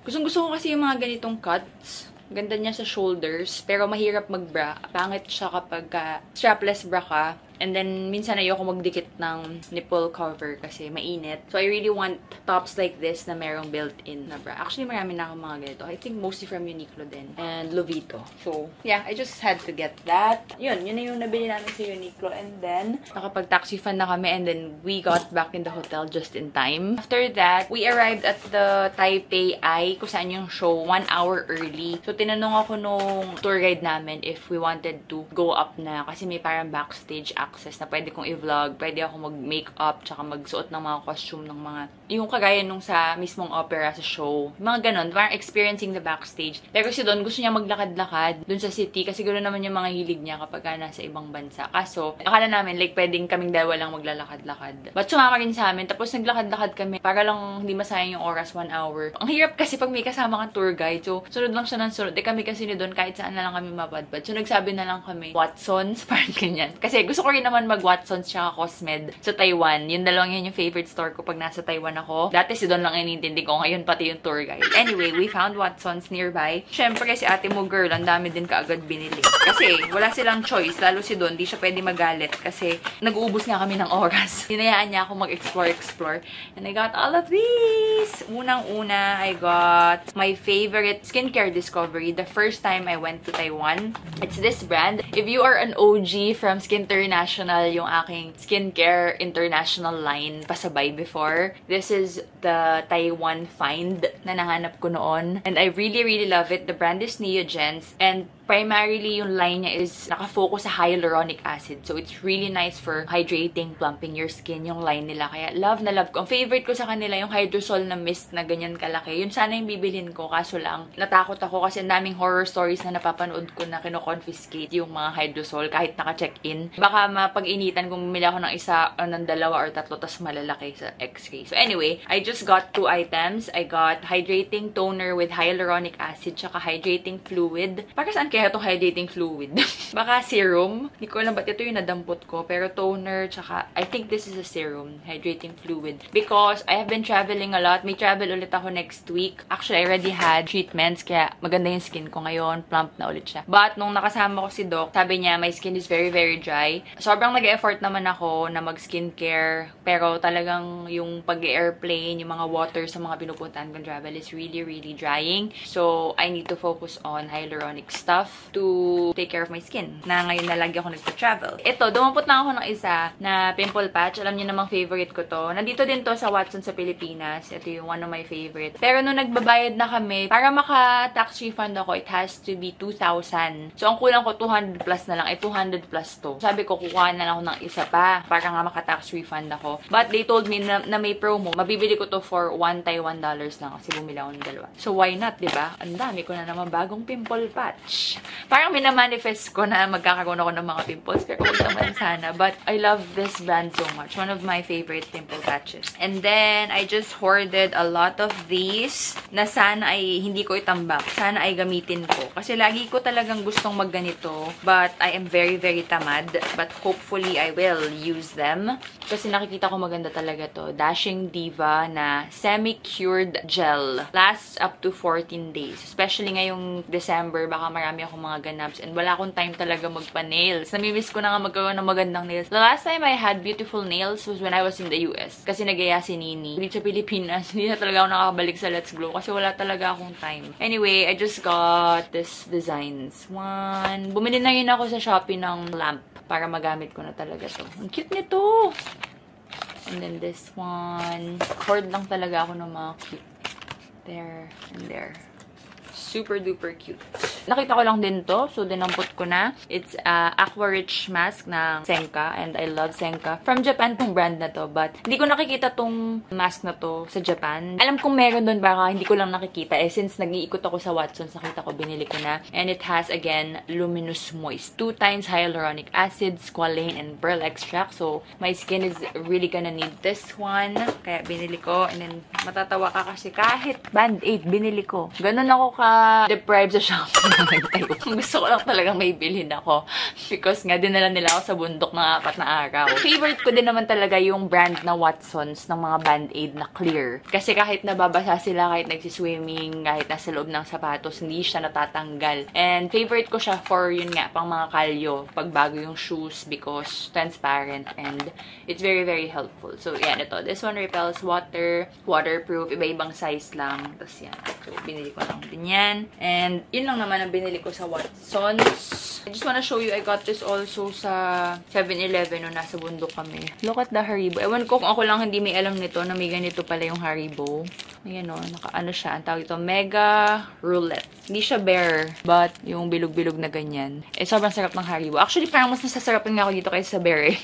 Gustong-gusto ko kasi yung mga ganitong cuts. Ganda niya sa shoulders, pero mahirap mag-bra. Pangit siya kapag strapless bra ka. And then, minsan ayoko magdikit ng nipple cover kasi mainit. So, I really want tops like this na merong built-in na bra. Actually, marami na akong mga ganito. I think mostly from Uniqlo din. And Lovito. So, yeah, I just had to get that. Yun na yung nabili namin sa Uniqlo. And then, nakapag-tax refund na kami. And then, we got back in the hotel just in time. After that, we arrived at the Taipei Eye, kung saan yung show, 1 hour early. So, tinanong ako nung tour guide namin if we wanted to go up na. Kasi may parang backstage access na pwede kong i-vlog, pwede ako mag-makeup, tsaka magsuot ng mga costume ng mga, yung kagaya nung sa mismong opera sa show. Mga ganon, parang experiencing the backstage. Pero si Don, gusto niya maglakad-lakad dun sa city, kasi ganoon naman yung mga hilig niya kapag nasa ibang bansa. Kaso, akala namin, like, pwedeng kaming dalawa lang maglalakad-lakad. But sumama rin sa amin, tapos naglakad-lakad kami, para lang hindi masayang yung oras, 1 hour. Ang hirap kasi pag may kasama kang tour guide, so, sunod lang siya ng sunod. Kami kasi ni Don, kahit saan na lang kami mapadpad. So, nagsabi na lang kami, Watsons, parang ganyan. Kasi gusto ko rin naman mag-Watsons tsaka Cosmed sa Taiwan. Yung dalawang yun yung favorite store ko pag nasa Taiwan ako. Dati si Don lang inintindi ko. Ngayon pati yung tour guide. Anyway, we found Watsons nearby. Syempre si ate mo girl, ang dami din kaagad binili. Kasi wala silang choice. Lalo si Don, di siya pwede magalit. Kasi nag-uubos nga kami ng oras. Hinayaan niya ako mag-explore. And I got all of these. Unang-una, I got my favorite skincare discovery the first time I went to Taiwan. It's this brand. If you are an OG from Skinternational, yung aking skincare international line pasabay before, this is the Taiwan find na nahanap ko noon. And I really, really love it. The brand is Neogens. And primarily, yung line niya is nakafocus sa hyaluronic acid. So, it's really nice for hydrating, plumping your skin, yung line nila. Kaya, love na love ko. Ang favorite ko sa kanila, yung Hydrosol na mist na ganyan kalaki. Yun sana yung bibilhin ko. Kaso lang, natakot ako kasi daming horror stories na napapanood ko na kino-confiscate yung mga Hydrosol kahit naka-check-in. Baka mapag-initan kung bumili ako ng isa o ng dalawa or tatlo tas malalaki sa x-ray. So, anyway, I just got 2 items. I got hydrating toner with hyaluronic acid tsaka hydrating fluid. Para saan kaya itong hydrating fluid? Baka serum. Hindi ko alam ba't ito yung nadampot ko. Pero toner, tsaka I think this is a serum. Hydrating fluid. Because I have been traveling a lot. May travel ulit ako next week. Actually, I already had treatments. Kaya maganda yung skin ko ngayon. Plump na ulit siya. But nung nakasama ko si Doc, sabi niya, my skin is very, very dry. Sobrang nag-effort naman ako na mag-skincare. Pero talagang yung pag-airplane, yung mga water sa mga pinupuntahan kong travel is really, really drying. So, I need to focus on hyaluronic stuff to take care of my skin na ngayon na lagi ako nagpa-travel. Ito, dumampot na ako ng isa na pimple patch. Alam niyo namang favorite ko to. Nandito din to sa Watsons sa Pilipinas. Ito yung one of my favorite. Pero nung nagbabayad na kami, para maka-tax refund ako, it has to be 2,000. So, ang kulang ko 200 plus na lang. 200 plus to. Sabi ko, kukuha na lang ako ng isa pa para nga maka-tax refund ako. But they told me na may promo. Mabibili ko to for $1 Taiwan lang kasi bumili ako ng dalawa. So, why not, diba? Ang dami ko na naman bagong pimple patch. Parang minamanifest ko na magkakaroon ako ng mga pimples. Pero huwag naman sana. But I love this brand so much. One of my favorite pimple patches. And then, I just hoarded a lot of these na sana ay hindi ko itambak. Sana ay gamitin ko. Kasi lagi ko talagang gustong magganito. But I am very, very tamad. But hopefully, I will use them. Kasi nakikita ko maganda talaga to. Dashing Diva na semi-cured gel. Lasts up to 14 days. Especially ngayong December, baka marami akong mga ganaps and wala akong time talaga magpa-nails. Namimiss ko na nga magkaroon ng magandang nails. The last time I had beautiful nails was when I was in the US. Kasi nagaya si Nini. Dito sa Pilipinas, hindi na talaga ako nakakabalik sa Let's Glow kasi wala talaga akong time. Anyway, I just got this designs. One. Bumili na yun ako sa Shopee ng lamp para magamit ko na talaga to. Ang cute nito! And then this one. Hoard lang talaga ako ng mga cute. There and there. Super duper cute. Nakita ko lang din to. So, dinampot ko na. It's Aqua Rich mask ng Senka. And I love Senka. From Japan tong brand na to. But, hindi ko nakikita tong mask na to sa Japan. Alam kong meron doon. Baka hindi ko lang nakikita. Eh, since nag-iikot ako sa Watsons, nakita ko, binili ko na. And it has, again, Luminous Moist. 2 times hyaluronic acid, squalane, and pearl extract. So, my skin is really gonna need this one. Kaya, binili ko. And then, matatawa ka kasi kahit Band-Aid, binili ko. Ganun ako ka-deprive sa Shopee. Gusto ko lang talagang may bilhin ako. Because nga, dinala nila ako sa bundok ng 4 na araw. Favorite ko din naman talaga yung brand na Watsons ng mga Band-Aid na clear. Kasi kahit nababasa sila, kahit nagsiswimming, kahit nasa loob ng sapatos, hindi siya natatanggal. And favorite ko siya for, yun nga, pang mga kalyo. Pagbago yung shoes because transparent and it's very, very helpful. So, yan, ito. This one repels water, waterproof, iba-ibang size lang. Tapos yan. So, binili ko lang din yan. And, yun lang naman ang binili ko sa Watsons. I just wanna show you, I got this also sa 7-Eleven nung nasa bundok kami. Look at the Haribo. Ewan ko kung ako lang hindi may alam nito na may ganito pala yung Haribo. Ayan o, naka-ano siya. Ang tawag ito, Mega Roulette. Hindi siya bear, but yung bilog-bilog na ganyan. Eh, sobrang sarap ng Haribo. Actually, parang mas nasasarapan nga ako dito kaysa sa bear eh.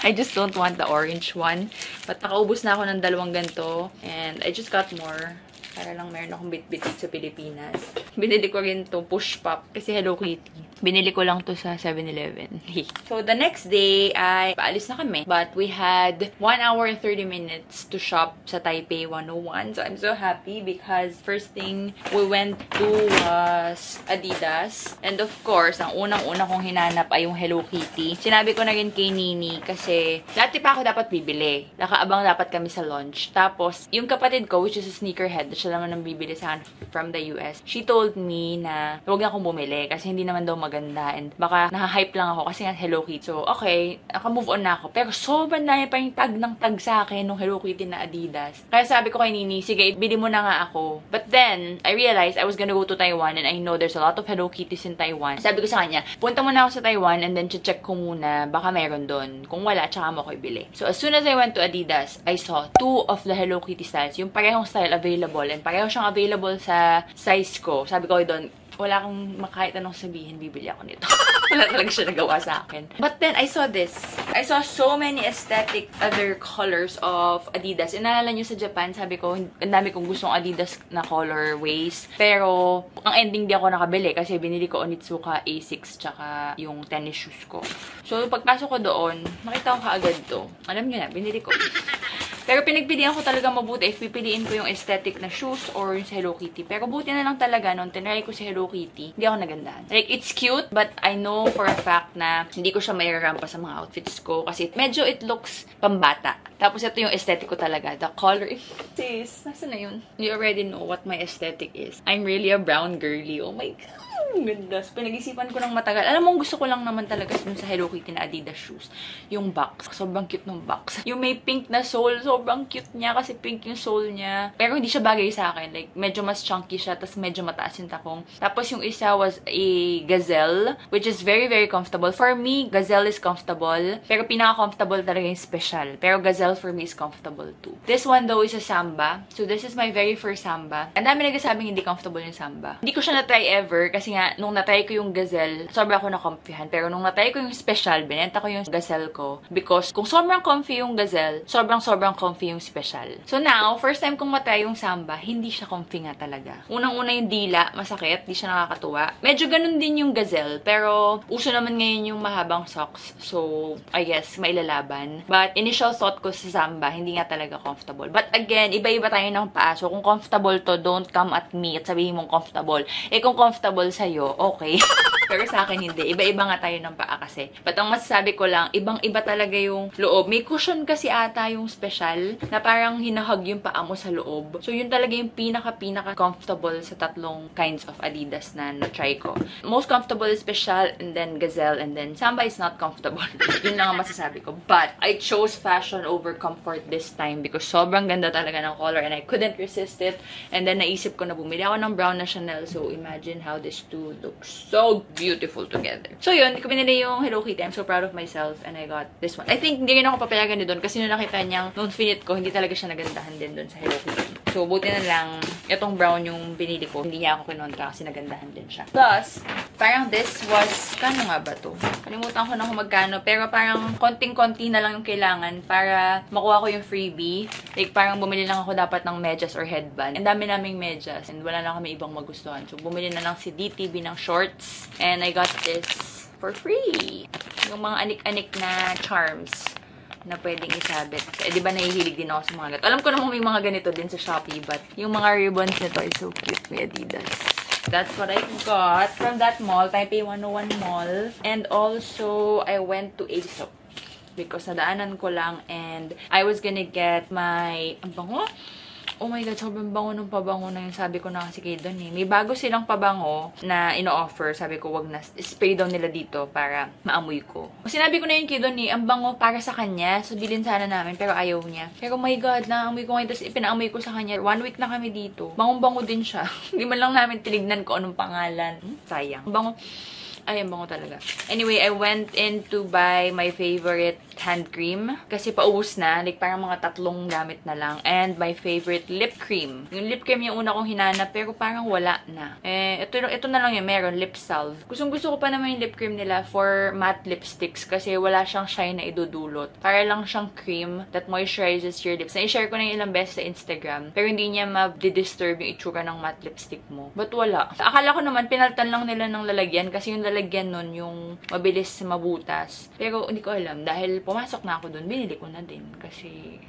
I just don't want the orange one. But nakaubos na ako ng 2 ganito. And I just got more. Para lang meron akong bit-bit sa Pilipinas. Binili ko rin to push pop kasi Hello Kitty. Binili ko lang to sa 7-Eleven. So, the next day ay paalis na kami. But we had 1 hour and 30 minutes to shop sa Taipei 101. So, I'm so happy because first thing we went to was Adidas. And of course, ang unang-una kong hinanap ay yung Hello Kitty. Sinabi ko na rin kay Nini kasi dati pa ako dapat bibili. Nakaabang dapat kami sa launch. Tapos, yung kapatid ko, which is a sneakerhead, siya naman ang bibili sa from the US. She told me na huwag na akong bumili kasi hindi naman daw maganda and baka naha-hype lang ako kasi nga Hello Kitty. So, okay, naka-move on na ako. Pero sobrang dami pa yung tag ng tag sa akin nung Hello Kitty na Adidas. Kaya sabi ko kay Nini, sige, bili mo na nga ako. But then, I realized I was gonna go to Taiwan and I know there's a lot of Hello Kitties in Taiwan. Sabi ko sa kanya, punta muna ako sa Taiwan and then check ko muna, baka meron doon. Kung wala, tsaka mo ko ibili. So, as soon as I went to Adidas, I saw 2 of the Hello Kitty styles. Yung parehong style available and pareho siyang available sa size ko. Sabi ko doon, wala akong kahit anong sabihin, bibili ako nito. Wala talaga siya nagawa sa akin. But then, I saw this. I saw so many aesthetic other colors of Adidas. Inaalala nyo sa Japan, sabi ko, ang dami kong gustong Adidas na colorways. Pero, ang ending di ako nakabili kasi binili ko Onitsuka A6 tsaka yung tennis shoes ko. So, pagpasok ko doon, makita ko kaagad to. Alam nyo na, binili ko. Pero pinagpilihan ko talaga mabuti if pipiliin ko yung aesthetic na shoes or yung sa Hello Kitty. Pero buti na lang talaga nung tinry ko si Hello Kitty, hindi ako nagandahan. Like, it's cute, but I know for a fact na hindi ko siya mairarampa sa mga outfits ko kasi medyo it looks pambata. Tapos ito yung aesthetic ko talaga. The color, sis, nasa na yun? You already know what my aesthetic is. I'm really a brown girly. Oh my God. Ganda. Pinag-isipan ko ng matagal. Alam mo, gusto ko lang naman talaga dun sa Hello Kitty na Adidas shoes. Yung box. Sobrang cute ng box. Yung may pink na sole. Sobrang cute niya kasi pink yung sole niya. Pero hindi siya bagay sa akin. Like, medyo mas chunky siya. Tapos medyo mataas yung takong. Tapos yung isa was a gazelle. Which is very, very comfortable. For me, gazelle is comfortable. Pero pinaka-comfortable talaga yung special. Pero gazelle for me is comfortable too. This one though is a Samba. So this is my very first Samba. Ang dami nagsasabing hindi comfortable yung Samba. Hindi ko siya na-try ever kasi nga, nung natry ko yung gazelle, sobrang ako na-comfyhan. Pero nung natry ko yung special, binenta ko yung gazelle ko. Because kung sobrang comfy yung gazelle, sobrang comfy yung special. So now, first time kong matry yung Samba, hindi siya comfy nga talaga. Unang-una yung dila, masakit, di siya nakakatuwa. Medyo ganun din yung gazelle, pero uso naman ngayon yung mahabang socks. So, I guess, mailalaban. But initial thought ko sa Samba, hindi nga talaga comfortable. But again, iba-iba tayo ng paa. So, kung comfortable to, don't come at me at sabihin mong comfortable. Eh, kung comfortable sa'yo, okay. Pero sa akin hindi. Iba-iba nga tayo ng paa kasi. But ang masasabi ko lang, ibang-iba talaga yung loob. May cushion kasi ata yung special na parang hinahag yung paa mo sa loob. So, yun talaga yung pinaka comfortable sa tatlong kinds of Adidas na na-try ko. Most comfortable is special, and then gazelle, and then Samba is not comfortable. Yun lang ang masasabi ko. But, I chose fashion over comfort this time because sobrang ganda talaga ng color and I couldn't resist it. And then, naisip ko na bumili ako ng brown na Chanel. So, imagine how this two looks so beautiful together. So yun, ko binili yung Hello Kitty. I'm so proud of myself and I got this one. I think hindi rin ako papayagan din doon kasi nung nakita niyang nung finit ko, hindi talaga siya nagandahan din doon sa Hello Kitty. So buti na lang, itong brown yung binili ko. Hindi niya ako kinontra kasi nagandahan din siya. Plus, parang this was, kano nga ba to? Kalimutan ko na kung magkano. Pero parang konting-konti na lang yung kailangan para makuha ko yung freebie. Like parang bumili lang ako dapat ng medyas or headband. Ang dami naming medyas and wala lang kami ibang magustuhan. So bumili na lang si DTV ng shorts. And I got this for free. Yung mga anik-anik na charms na pwedeng isabit. Eh, di ba nahihilig din ako sa mga ganito. Alam ko naman may mga ganito din sa Shopee, but yung mga ribbons nito is so cute. May Adidas. That's what I got from that mall, Taipei 101 Mall. And also, I went to Aesop because nadaanan ko lang and I was gonna get my, ang bango? Oh my God, sobrang bango ng pabango na yun. Sabi ko na kasi kay Don eh. May bago silang pabango na ino-offer. Sabi ko, wag na. Spray daw nila dito para maamoy ko. Sinabi ko na yun kay Don eh, ang bango para sa kanya. So, bilhin sana namin, pero ayaw niya. Pero oh my God, naamoy ko ngayon. Tapos ipinaamoy ko sa kanya. 1 week na kami dito. Bangong-bango din siya. Hindi man lang namin tinignan ko anong pangalan. Sayang. Bango. Ay, ang bango talaga. Anyway, I went in to buy my favorite hand cream. Kasi paubos na. Like, parang mga 3 gamit na lang. And my favorite lip cream. Yung lip cream yung una kong hinanap, pero parang wala na. Ito na lang yung meron, lip salve. Gusto ko pa naman yung lip cream nila for matte lipsticks kasi wala siyang shine na idudulot. Para lang siyang cream that moisturizes your lips. Na-share ko na yung ilang beses sa Instagram. Pero hindi niya ma-disturb yung itsura ng matte lipstick mo. But wala. Akala ko naman, pinaltan lang nila ng lalagyan kasi yung lalagyan nun yung mabilis mabutas. Pero hindi ko alam. Dahil pumasok na ako dun, binili ko na din. Kasi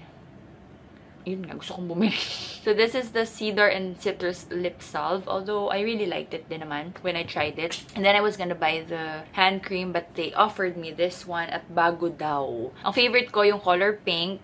yun nga, gusto kong bumili. So, this is the Cedar and Citrus Lip Salve. Although, I really liked it din naman when I tried it. And then, I was gonna buy the hand cream, but they offered me this one at Bago Daw. Ang favorite ko, yung color pink.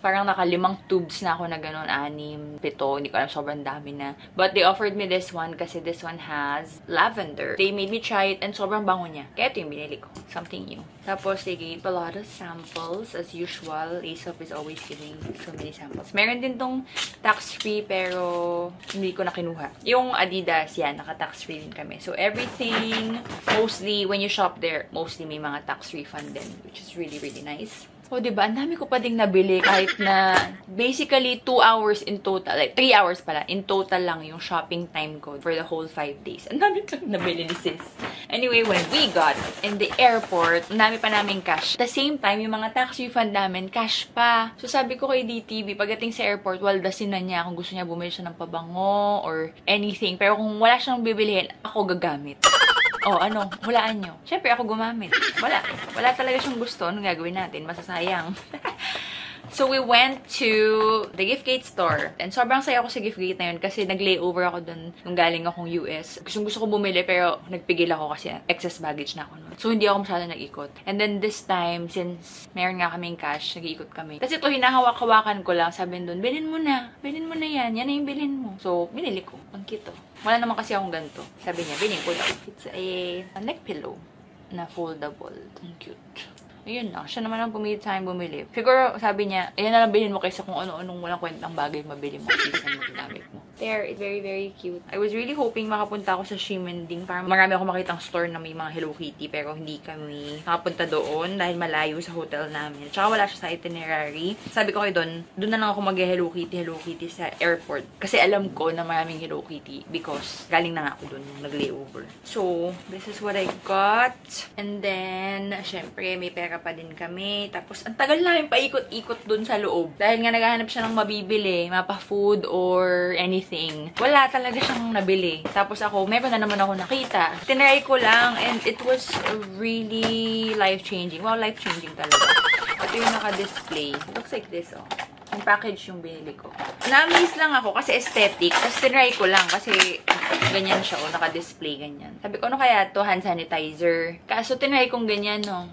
Parang naka-5 tubes na ako na ganun, 6, 7. Hindi ko alam, sobrang dami na. But they offered me this one kasi this one has lavender. They made me try it and sobrang bango niya. Kaya ito yung binili ko. Something new. Tapos, they gave a lot of samples. As usual, Aesop is always giving so many samples. Meron din tong tax-free pero hindi ko na kinuha. Yung Adidas, yan, naka-tax-free din kami. So, everything, mostly, when you shop there, mostly may mga tax refund din, which is really, really nice. O, diba? Ang dami ko pa ding nabili kahit na basically 2 hours in total. Like, 3 hours pala. In total lang yung shopping time ko for the whole 5 days. Ang dami ko nabili ni sis. Anyway, when we got in the airport, ang dami pa namin cash. At the same time, yung mga tax refund namin, cash pa. So, sabi ko kay DTV, pagdating sa airport, waldasin na niya kung gusto niya bumili siya ng pabango or anything. Pero kung wala siyang bibilihin, ako gagamit. Oh, ano? Hulaan nyo. Siyempre, ako gumamit. Wala. Wala talaga siyang gusto. Anong gagawin natin? Masasayang. So, we went to the Giftgate store. And sobrang saya ko sa Giftgate na yun kasi nag-layover ako dun nung galing akong US. Gusto ko bumili pero nagpigil ako kasi excess baggage na ako nun. So, hindi ako masyado nag-ikot. And then this time, since meron nga kaming cash, nag-iikot kami. Kasi ito, hinahawak-hawakan ko lang. Sabi dun, bilhin mo na. Bilhin mo na yan. Yan na yung bilhin mo. So, binili ko. Ang cute, oh. Wala naman kasi akong ganito. Sabi niya, bilhin ko daw. It's a neck pillow na foldable. Ang cute. Ayun na. Siya naman ang pumilit sa akin bumili. Siguro, sabi niya, ayan na lang bilhin mo kaysa kung ano-anong walang kwentang bagay mabili mo. Season mo ginamit mo. There, it's very, very cute. I was really hoping makapunta ako sa Ximending. Parang marami ako makitang store na may mga Hello Kitty. Pero hindi kami nakapunta doon dahil malayo sa hotel namin. Tsaka wala siya sa itinerary. Sabi ko kayo doon na lang ako mag-Hello Kitty sa airport. Kasi alam ko na maraming Hello Kitty because galing na nga ako doon nag-layover. So, this is what I got. And then, syempre, may pera pa din kami. Tapos, ang tagal namin paikot-ikot doon sa loob. Dahil nga naghahanap siya ng mabibili, mapa-food or anything. Wala talaga siyang nabili. Tapos ako, meron na naman ako nakita. Tinry ko lang and it was really life-changing. Wow, life-changing talaga. Ito yung naka-display. Looks like this, oh. Yung package yung binili ko. Na-amaze lang ako kasi aesthetic. Tapos tinry ko lang kasi ganyan siya, oh. Naka-display, ganyan. Sabi ko, ano kaya to? Hand sanitizer. Kaso tinry kong ganyan, no.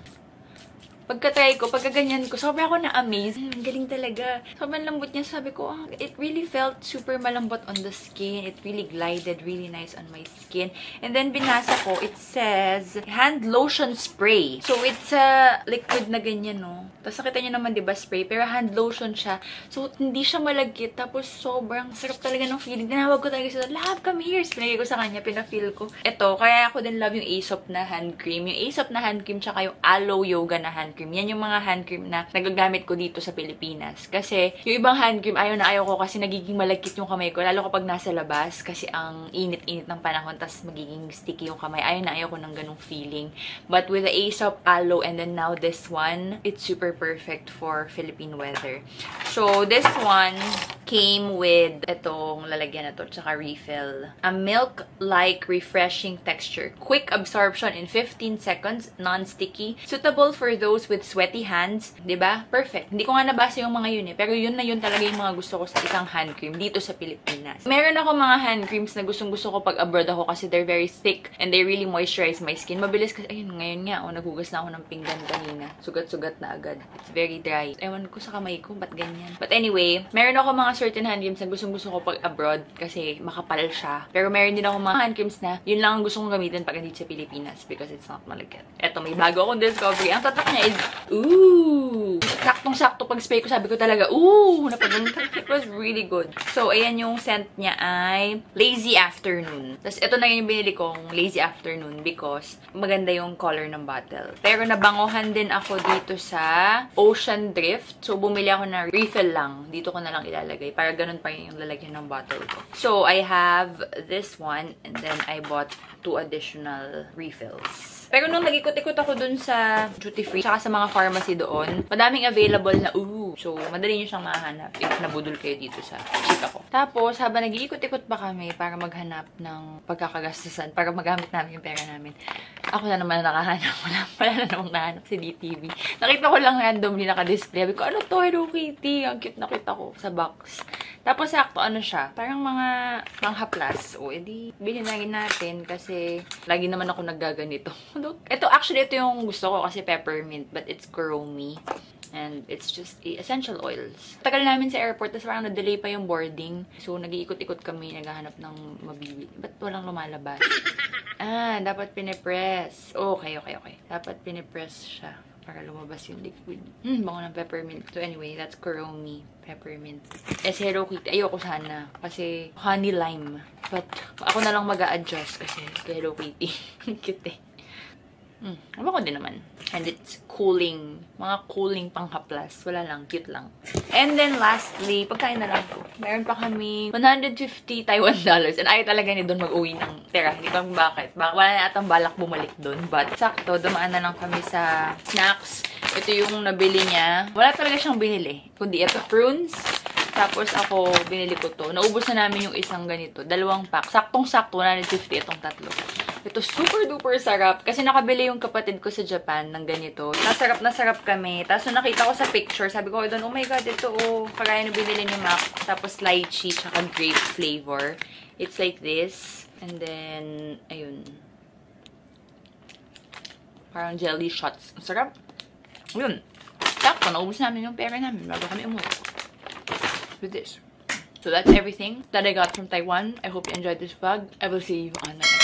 Pagka-try ko, pagka-ganyan ko, sobrang ako na-amaze. Galing talaga. Sobrang lambot niya. Sabi ko, it really felt super malambot on the skin. It really glided really nice on my skin. And then, binasa ko, it says, hand lotion spray. So, it's a liquid na ganyan, no? Tapos, nakita niyo naman, diba, spray? Pero hand lotion siya. So, hindi siya malagkit. Tapos, sobrang sarap talaga ng feeling. Tinawag ko talaga siya, love, come here. Pinagay ko sa kanya, pinafeel ko. Ito, kaya ako din love yung Aesop na hand cream. Yung Aesop na hand cream, tsaka yung Aloe Yoga na hand cream. Yan yung mga hand cream na nagagamit ko dito sa Pilipinas. Kasi, yung ibang hand cream, ayaw na ayaw ko kasi nagiging malagkit yung kamay ko. Lalo kapag nasa labas, kasi ang init-init ng panahon, tas magiging sticky yung kamay. Ayaw na ayaw ko ng ganung feeling. But with the Aesop Aloe and then now this one, it's super perfect for Philippine weather. So, this one came with itong lalagyan na to, tsaka refill. A milk-like refreshing texture. Quick absorption in 15 seconds, non-sticky. Suitable for those with sweaty hands. Diba? Perfect. Hindi ko nga nabasa yung mga yun eh. Pero yun na yun talaga yung mga gusto ko sa isang hand cream dito sa Pilipinas. Meron ako mga hand creams na gustong-gusto ko pag abroad ako kasi they're very thick and they really moisturize my skin. Mabilis kasi, ayun, ngayon nga, oh, naghugas na ako ng pinggan kanina. Sugat-sugat na agad. It's very dry. Ewan ko sa kamay ko, ba't ganyan? yan. But anyway, meron ako mga certain hand creams na gustong-gusto ko pag abroad kasi makapal siya. Pero meron din ako mga hand creams na yun lang ang gusto kong gamitin pag andito sa Pilipinas because it's not malagkit. Eto, may bago akong discovery. Ang tatak niya is, ooh! Saktong-sakto pag spray ko, sabi ko talaga, ooh! Napagunta. It was really good. So, ayan yung scent niya ay Lazy Afternoon. Tapos, ito na yung binili kong Lazy Afternoon because maganda yung color ng bottle. Pero nabangohan din ako dito sa Ocean Drift. So, bumili ako na refill lang. Dito ko na lang ilalagay para ganun pa yung lalagyan ng bottle ko. So, I have this one and then I bought 2 additional refills. Pero nung nag-ikot-ikot ako dun sa duty-free, tsaka sa mga pharmacy doon, madaming available na, so, madali nyo siyang mahanap if nabudol kayo dito sa chika ko. Tapos, habang nag-iikot-ikot pa kami para maghanap ng pagkakagastusan, para magamit namin yung pera namin, ako na naman nakahanap. Wala na namang nahanap si DTV. Nakita ko lang randomly naka-display. Sabi ko, ano to? Hello Kitty. Ang cute na kita ko sa box. Tapos, sakto, ano siya? Parang mga pang-haplas. O, edi, bilhin natin kasi lagi naman ako naggaganito. Ito, actually, ito yung gusto ko kasi peppermint, but it's Kuromi. And it's just essential oils. Tagal namin sa airport, tapos parang na-delay pa yung boarding. So, nag-iikot-ikot kami, naghahanap ng mabibili. Ba't walang lumalabas? Dapat pinipress. Okay. Dapat pinipress siya para lumabas yung liquid. Bango ng peppermint. So, anyway, that's Kuromi peppermint. Si Hello Kitty, ayoko sana. Kasi honey lime. But, ako na lang mag-a-adjust kasi Hello Kitty. Cute eh. Ano ko din naman. And it's cooling. Mga cooling panghaplas. Wala lang. Cute lang. And then lastly, pagkain na lang po. Meron pa kami 150 Taiwan dollars. And ayaw talaga ni doon mag-uwi ng pera. Hindi ko bakit. Wala na atang balak bumalik doon. But sakto, dumaan na lang kami sa snacks. Ito yung nabili niya. Wala talaga siyang binili. Kundi ito, prunes. Tapos ako, binili ko to. Naubos na namin yung isang ganito. 2 pack. Saktong-sakto, 150 itong 3. Ito super duper sarap. Kasi nakabili yung kapatid ko sa Japan ng ganito. Nasarap na sarap kami. Tapos nung nakita ko sa picture, sabi ko doon, oh my god, ito kagaya na binili ni Mac. Tapos lychee, tsaka grape flavor. It's like this. And then, ayun. Parang jelly shots. Ang sarap. Ayun. Sakto, naubos namin yung pera namin bago kami umuwi. With this. So that's everything that I got from Taiwan. I hope you enjoyed this vlog. I will see you on the next.